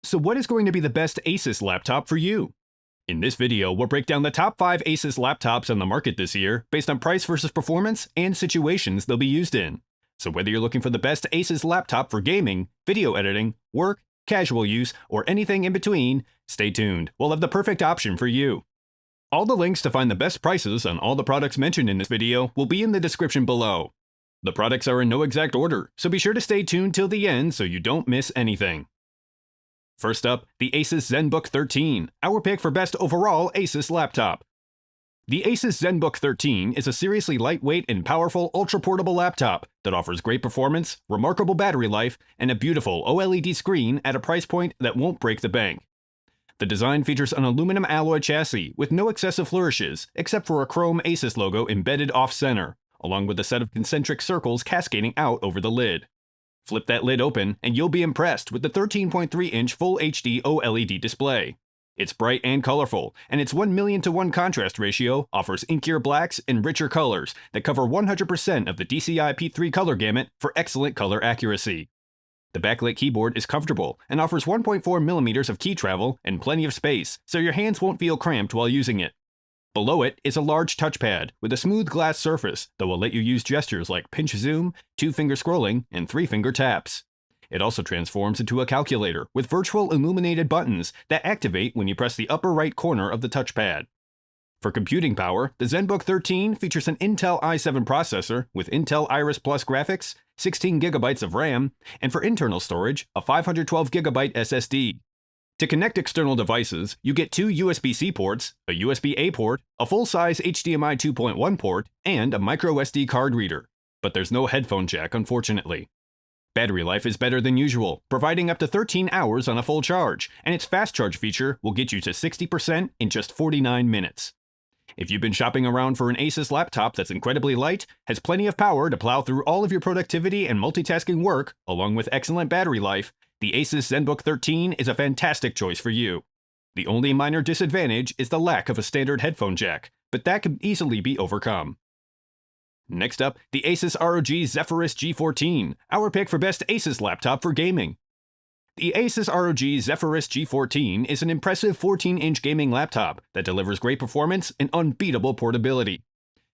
So what is going to be the best Asus laptop for you? In this video, we'll break down the top 5 Asus laptops on the market this year based on price versus performance and situations they'll be used in. So whether you're looking for the best Asus laptop for gaming, video editing, work, casual use, or anything in between, stay tuned. We'll have the perfect option for you. All the links to find the best prices on all the products mentioned in this video will be in the description below. The products are in no exact order, so be sure to stay tuned till the end so you don't miss anything. First up, the Asus ZenBook 13, our pick for best overall Asus laptop. The Asus ZenBook 13 is a seriously lightweight and powerful ultra-portable laptop that offers great performance, remarkable battery life, and a beautiful OLED screen at a price point that won't break the bank. The design features an aluminum alloy chassis with no excessive flourishes, except for a chrome Asus logo embedded off-center, along with a set of concentric circles cascading out over the lid. Flip that lid open, and you'll be impressed with the 13.3-inch Full HD OLED display. It's bright and colorful, and its 1,000,000:1 contrast ratio offers inkier blacks and richer colors that cover 100% of the DCI P3 color gamut for excellent color accuracy. The backlit keyboard is comfortable and offers 1.4mm of key travel and plenty of space, so your hands won't feel cramped while using it. Below it is a large touchpad with a smooth glass surface that will let you use gestures like pinch zoom, 2-finger scrolling, and 3-finger taps. It also transforms into a calculator with virtual illuminated buttons that activate when you press the upper right corner of the touchpad. For computing power, the ZenBook 13 features an Intel i7 processor with Intel Iris Plus graphics, 16GB of RAM, and for internal storage, a 512GB SSD. To connect external devices, you get 2 USB-C ports, a USB-A port, a full-size HDMI 2.1 port, and a microSD card reader. But there's no headphone jack, unfortunately. Battery life is better than usual, providing up to 13 hours on a full charge, and its fast charge feature will get you to 60% in just 49 minutes. If you've been shopping around for an Asus laptop that's incredibly light, has plenty of power to plow through all of your productivity and multitasking work, along with excellent battery life, the Asus ZenBook 13 is a fantastic choice for you. The only minor disadvantage is the lack of a standard headphone jack, but that can easily be overcome. Next up, the Asus ROG Zephyrus G14, our pick for best Asus laptop for gaming. The Asus ROG Zephyrus G14 is an impressive 14-inch gaming laptop that delivers great performance and unbeatable portability.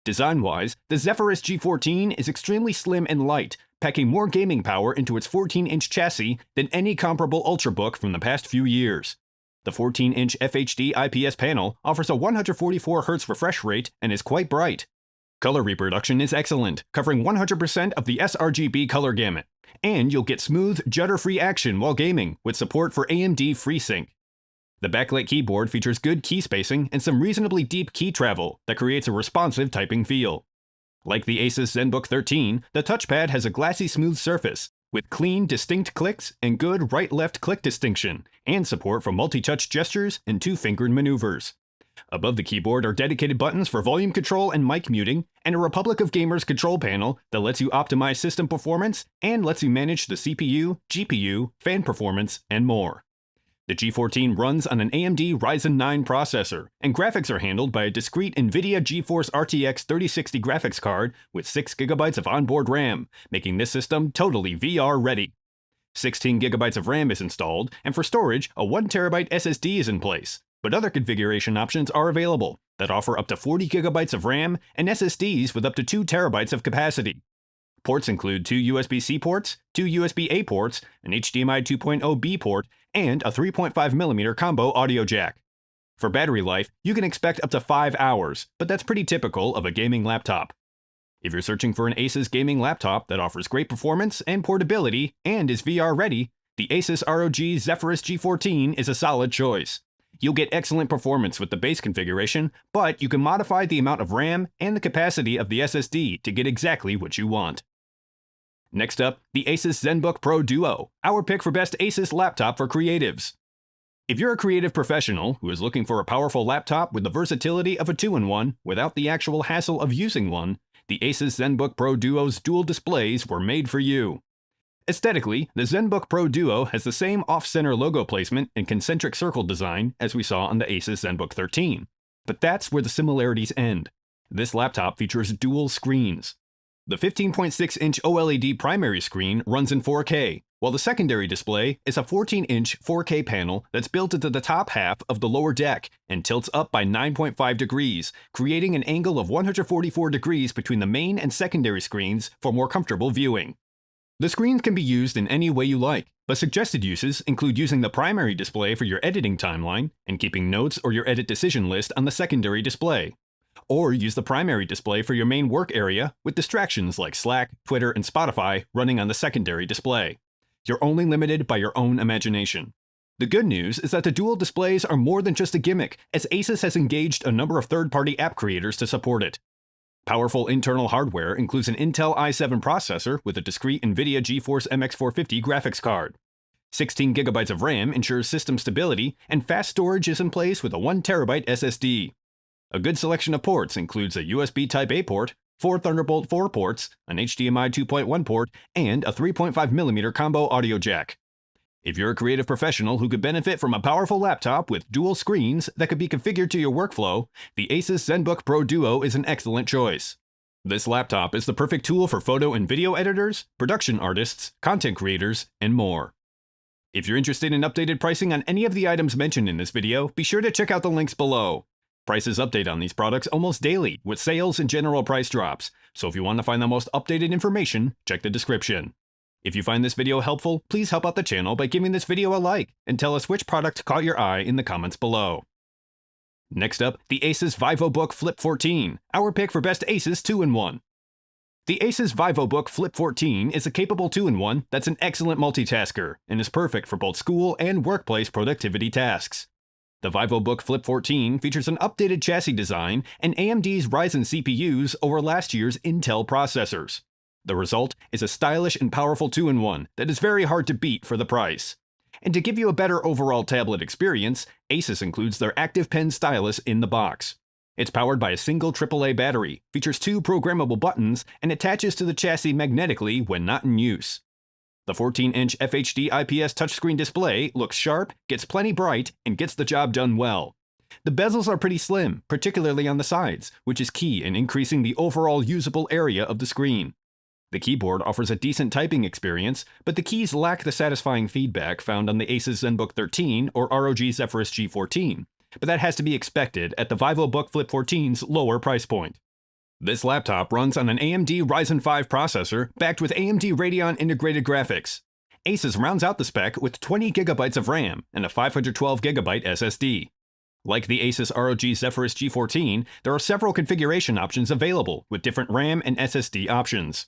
Design-wise, the Zephyrus G14 is extremely slim and light, packing more gaming power into its 14-inch chassis than any comparable Ultrabook from the past few years. The 14-inch FHD IPS panel offers a 144Hz refresh rate and is quite bright. Color reproduction is excellent, covering 100% of the sRGB color gamut, and you'll get smooth, judder-free action while gaming with support for AMD FreeSync. The backlit keyboard features good key spacing and some reasonably deep key travel that creates a responsive typing feel. Like the Asus ZenBook 13, the touchpad has a glassy smooth surface, with clean, distinct clicks and good right-left click distinction, and support for multi-touch gestures and 2-fingered maneuvers. Above the keyboard are dedicated buttons for volume control and mic muting, and a Republic of Gamers control panel that lets you optimize system performance and lets you manage the CPU, GPU, fan performance, and more. The G14 runs on an AMD Ryzen 9 processor, and graphics are handled by a discrete NVIDIA GeForce RTX 3060 graphics card with 6GB of onboard RAM, making this system totally VR ready. 16GB of RAM is installed, and for storage, a 1TB SSD is in place, but other configuration options are available that offer up to 40GB of RAM and SSDs with up to 2TB of capacity. Ports include 2 USB-C ports, 2 USB-A ports, an HDMI 2.0B port, and a 3.5mm combo audio jack. For battery life, you can expect up to 5 hours, but that's pretty typical of a gaming laptop. If you're searching for an Asus gaming laptop that offers great performance and portability and is VR ready, the Asus ROG Zephyrus G14 is a solid choice. You'll get excellent performance with the base configuration, but you can modify the amount of RAM and the capacity of the SSD to get exactly what you want. Next up, the Asus ZenBook Pro Duo, our pick for best Asus laptop for creatives. If you're a creative professional who is looking for a powerful laptop with the versatility of a 2-in-1 without the actual hassle of using one, the Asus ZenBook Pro Duo's dual displays were made for you. Aesthetically, the ZenBook Pro Duo has the same off-center logo placement and concentric circle design as we saw on the Asus ZenBook 13. But that's where the similarities end. This laptop features dual screens. The 15.6-inch OLED primary screen runs in 4K, while the secondary display is a 14-inch 4K panel that's built into the top half of the lower deck and tilts up by 9.5 degrees, creating an angle of 144 degrees between the main and secondary screens for more comfortable viewing. The screens can be used in any way you like, but suggested uses include using the primary display for your editing timeline and keeping notes or your edit decision list on the secondary display. Or use the primary display for your main work area with distractions like Slack, Twitter, and Spotify running on the secondary display. You're only limited by your own imagination. The good news is that the dual displays are more than just a gimmick, as Asus has engaged a number of third-party app creators to support it. Powerful internal hardware includes an Intel i7 processor with a discrete NVIDIA GeForce MX450 graphics card. 16GB of RAM ensures system stability, and fast storage is in place with a 1TB SSD. A good selection of ports includes a USB Type-A port, 4 Thunderbolt 4 ports, an HDMI 2.1 port, and a 3.5mm combo audio jack. If you're a creative professional who could benefit from a powerful laptop with dual screens that could be configured to your workflow, the Asus ZenBook Pro Duo is an excellent choice. This laptop is the perfect tool for photo and video editors, production artists, content creators, and more. If you're interested in updated pricing on any of the items mentioned in this video, be sure to check out the links below. Prices update on these products almost daily with sales and general price drops, so if you want to find the most updated information, check the description. If you find this video helpful, please help out the channel by giving this video a like and tell us which product caught your eye in the comments below. Next up, the Asus VivoBook Flip 14, our pick for best Asus 2-in-1. The Asus VivoBook Flip 14 is a capable 2-in-1 that's an excellent multitasker and is perfect for both school and workplace productivity tasks. The VivoBook Flip 14 features an updated chassis design and AMD's Ryzen CPUs over last year's Intel processors. The result is a stylish and powerful 2-in-1 that is very hard to beat for the price. And to give you a better overall tablet experience, Asus includes their Active Pen stylus in the box. It's powered by a single AAA battery, features 2 programmable buttons, and attaches to the chassis magnetically when not in use. The 14-inch FHD IPS touchscreen display looks sharp, gets plenty bright, and gets the job done well. The bezels are pretty slim, particularly on the sides, which is key in increasing the overall usable area of the screen. The keyboard offers a decent typing experience, but the keys lack the satisfying feedback found on the Asus ZenBook 13 or ROG Zephyrus G14, but that has to be expected at the VivoBook Flip 14's lower price point. This laptop runs on an AMD Ryzen 5 processor backed with AMD Radeon integrated graphics. Asus rounds out the spec with 20GB of RAM and a 512GB SSD. Like the Asus ROG Zephyrus G14, there are several configuration options available with different RAM and SSD options.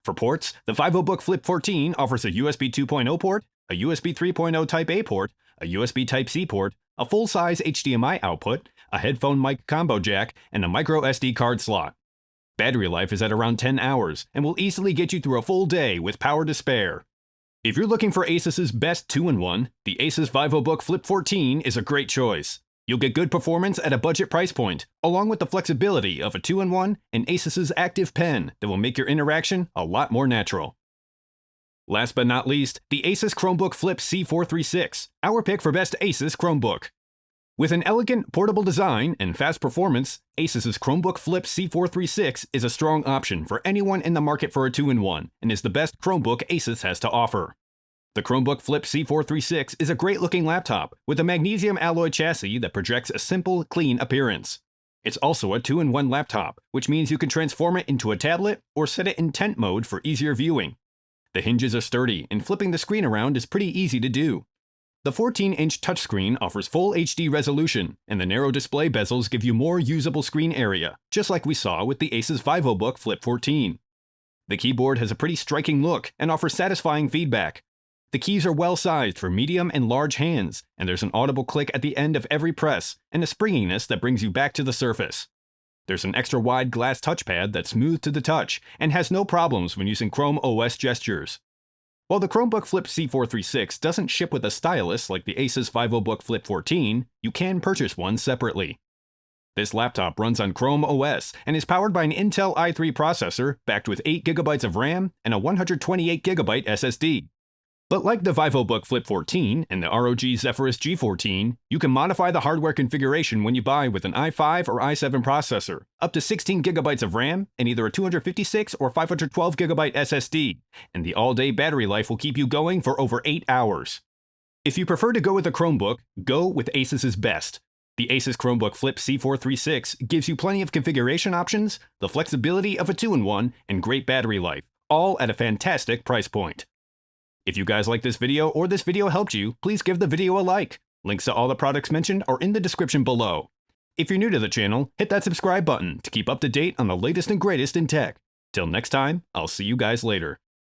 For ports, the VivoBook Flip 14 offers a USB 2.0 port, a USB 3.0 Type-A port, a USB Type-C port, a full-size HDMI output, a headphone mic combo jack, and a micro SD card slot. Battery life is at around 10 hours and will easily get you through a full day with power to spare. If you're looking for Asus's best 2-in-1, the Asus VivoBook Flip 14 is a great choice. You'll get good performance at a budget price point, along with the flexibility of a 2-in-1 and Asus's Active Pen that will make your interaction a lot more natural. Last but not least, the Asus Chromebook Flip C436, our pick for best Asus Chromebook. With an elegant, portable design and fast performance, Asus's Chromebook Flip C436 is a strong option for anyone in the market for a 2-in-1 and is the best Chromebook Asus has to offer. The Chromebook Flip C436 is a great-looking laptop with a magnesium alloy chassis that projects a simple, clean appearance. It's also a 2-in-1 laptop, which means you can transform it into a tablet or set it in tent mode for easier viewing. The hinges are sturdy, and flipping the screen around is pretty easy to do. The 14-inch touchscreen offers full HD resolution, and the narrow display bezels give you more usable screen area, just like we saw with the Asus VivoBook Flip 14. The keyboard has a pretty striking look and offers satisfying feedback. The keys are well-sized for medium and large hands, and there's an audible click at the end of every press, and a springiness that brings you back to the surface. There's an extra-wide glass touchpad that's smooth to the touch, and has no problems when using Chrome OS gestures. While the Chromebook Flip C436 doesn't ship with a stylus like the Asus VivoBook Flip 14, you can purchase one separately. This laptop runs on Chrome OS and is powered by an Intel i3 processor backed with 8GB of RAM and a 128GB SSD. But like the VivoBook Flip 14 and the ROG Zephyrus G14, you can modify the hardware configuration when you buy with an i5 or i7 processor, up to 16GB of RAM, and either a 256 or 512GB SSD, and the all-day battery life will keep you going for over 8 hours. If you prefer to go with a Chromebook, go with Asus's best. The Asus Chromebook Flip C436 gives you plenty of configuration options, the flexibility of a 2-in-1, and great battery life, all at a fantastic price point. If you guys like this video or this video helped you, please give the video a like. Links to all the products mentioned are in the description below. If you're new to the channel, hit that subscribe button to keep up to date on the latest and greatest in tech. Till next time, I'll see you guys later.